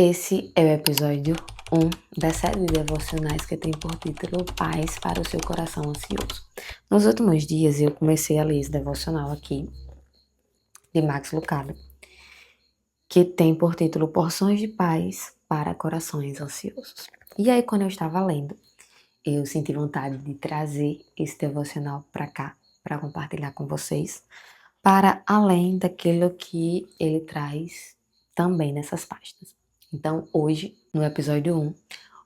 Esse é o episódio 1 da série de devocionais que tem por título Paz para o seu coração ansioso. Nos últimos dias eu comecei a ler esse devocional aqui, de Max Lucado, que tem por título Porções de Paz para Corações Ansiosos. E aí quando eu estava lendo, eu senti vontade de trazer esse devocional para cá, para compartilhar com vocês, para além daquilo que ele traz também nessas páginas. Então, hoje, no episódio 1,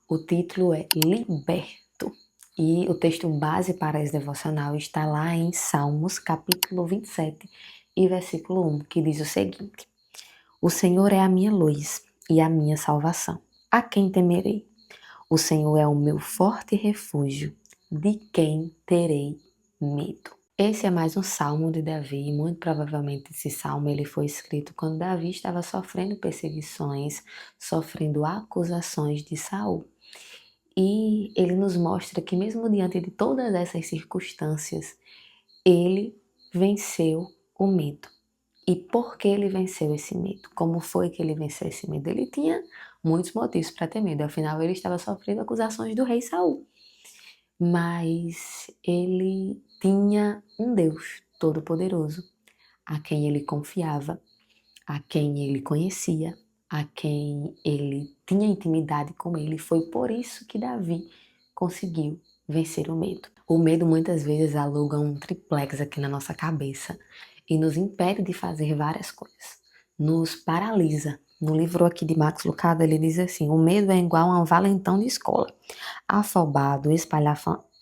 o título é Liberto. E o texto base para esse devocional está lá em Salmos, capítulo 27 e versículo 1, que diz o seguinte: O Senhor é a minha luz e a minha salvação. A quem temerei? O Senhor é o meu forte refúgio. De quem terei medo? Esse é mais um salmo de Davi, e muito provavelmente esse salmo ele foi escrito quando Davi estava sofrendo perseguições, sofrendo acusações de Saul. E ele nos mostra que mesmo diante de todas essas circunstâncias, ele venceu o medo. E por que ele venceu esse medo? Como foi que ele venceu esse medo? Ele tinha muitos motivos para ter medo, afinal ele estava sofrendo acusações do rei Saul. Mas ele tinha um Deus todo-poderoso, a quem ele confiava, a quem ele conhecia, a quem ele tinha intimidade com ele. Foi por isso que Davi conseguiu vencer o medo. O medo muitas vezes aluga um triplex aqui na nossa cabeça e nos impede de fazer várias coisas, nos paralisa. No livro aqui de Max Lucado, ele diz assim: o medo é igual a um valentão de escola, afobado,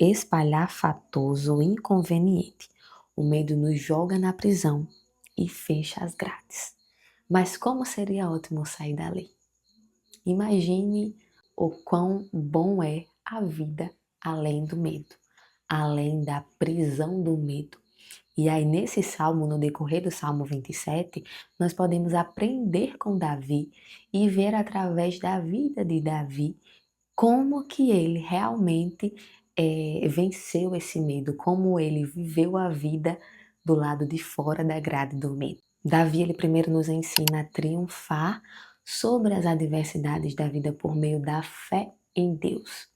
espalhafatoso, inconveniente. O medo nos joga na prisão e fecha as grades. Mas como seria ótimo sair dali? Imagine o quão bom é a vida além do medo, além da prisão do medo. E aí nesse salmo, no decorrer do Salmo 27, nós podemos aprender com Davi e ver através da vida de Davi como que ele realmente venceu esse medo, como ele viveu a vida do lado de fora da grade do medo. Davi, ele primeiro nos ensina a triunfar sobre as adversidades da vida por meio da fé em Deus.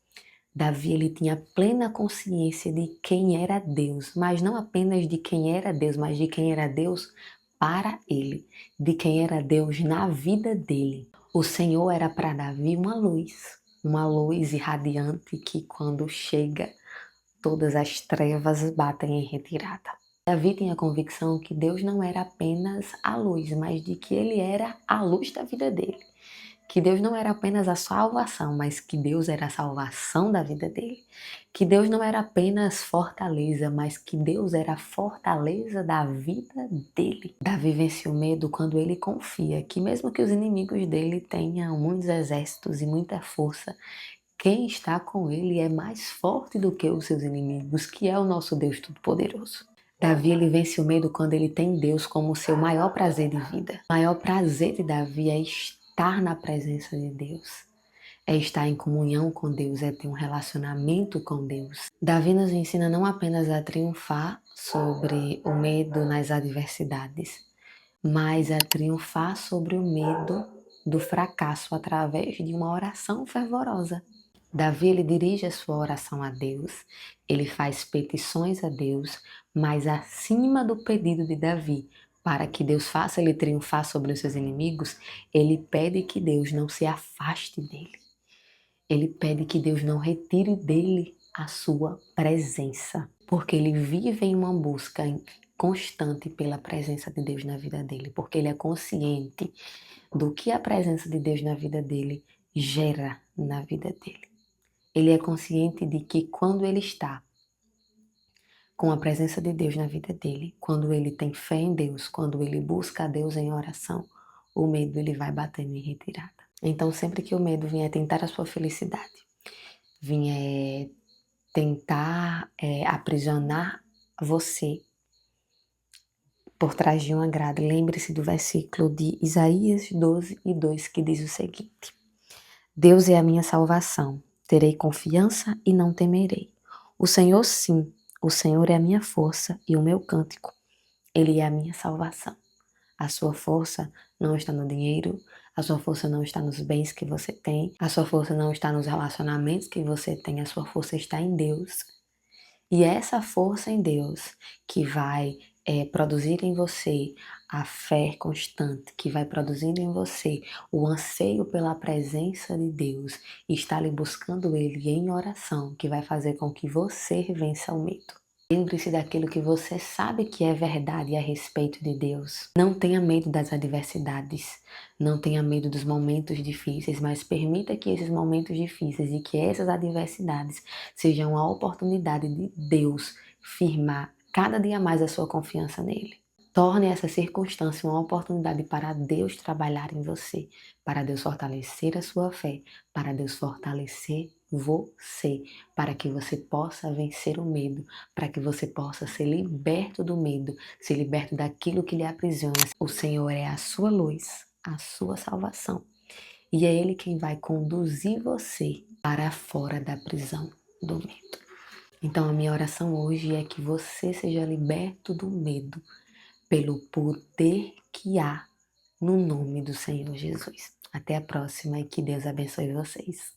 Davi, ele tinha plena consciência de quem era Deus, mas não apenas de quem era Deus, mas de quem era Deus para ele, de quem era Deus na vida dele. O Senhor era para Davi uma luz irradiante que quando chega, todas as trevas batem em retirada. Davi tinha a convicção que Deus não era apenas a luz, mas de que ele era a luz da vida dele. Que Deus não era apenas a salvação, mas que Deus era a salvação da vida dele. Que Deus não era apenas fortaleza, mas que Deus era a fortaleza da vida dele. Davi vence o medo quando ele confia que mesmo que os inimigos dele tenham muitos exércitos e muita força, quem está com ele é mais forte do que os seus inimigos, que é o nosso Deus Todo-Poderoso. Davi, ele vence o medo quando ele tem Deus como seu maior prazer de vida. O maior prazer de Davi é estar na presença de Deus, é estar em comunhão com Deus, é ter um relacionamento com Deus. Davi nos ensina não apenas a triunfar sobre o medo nas adversidades, mas a triunfar sobre o medo do fracasso através de uma oração fervorosa. Davi, ele dirige a sua oração a Deus, ele faz petições a Deus, mas acima do pedido de Davi, para que Deus faça ele triunfar sobre os seus inimigos, ele pede que Deus não se afaste dele. Ele pede que Deus não retire dele a sua presença, porque ele vive em uma busca constante pela presença de Deus na vida dele, porque ele é consciente do que a presença de Deus na vida dele gera na vida dele. Ele é consciente de que quando ele está com a presença de Deus na vida dele, quando ele tem fé em Deus, quando ele busca a Deus em oração, o medo ele vai batendo em retirada. Então sempre que o medo vier tentar a sua felicidade, vier tentar aprisionar você por trás de uma grade, lembre-se do versículo de Isaías 12:2 que diz o seguinte: Deus é a minha salvação, terei confiança e não temerei. O Senhor sim, o Senhor é a minha força e o meu cântico. Ele é a minha salvação. A sua força não está no dinheiro, A sua força não está nos bens que você tem, a sua força não está nos relacionamentos que você tem, a sua força está em Deus. E é essa força em Deus que vai produzir em você a fé constante, que vai produzir em você o anseio pela presença de Deus e estar ali buscando Ele em oração, que vai fazer com que você vença o medo. Lembre-se daquilo que você sabe que é verdade a respeito de Deus. Não tenha medo das adversidades, não tenha medo dos momentos difíceis, mas permita que esses momentos difíceis e que essas adversidades sejam a oportunidade de Deus firmar cada dia mais a sua confiança nele. Torne essa circunstância uma oportunidade para Deus trabalhar em você, para Deus fortalecer a sua fé, para Deus fortalecer você, para que você possa vencer o medo, para que você possa ser liberto do medo, ser liberto daquilo que lhe aprisiona. O Senhor é a sua luz, a sua salvação, e é Ele quem vai conduzir você para fora da prisão do medo. Então a minha oração hoje é que você seja liberto do medo, pelo poder que há no nome do Senhor Jesus. Até a próxima e que Deus abençoe vocês.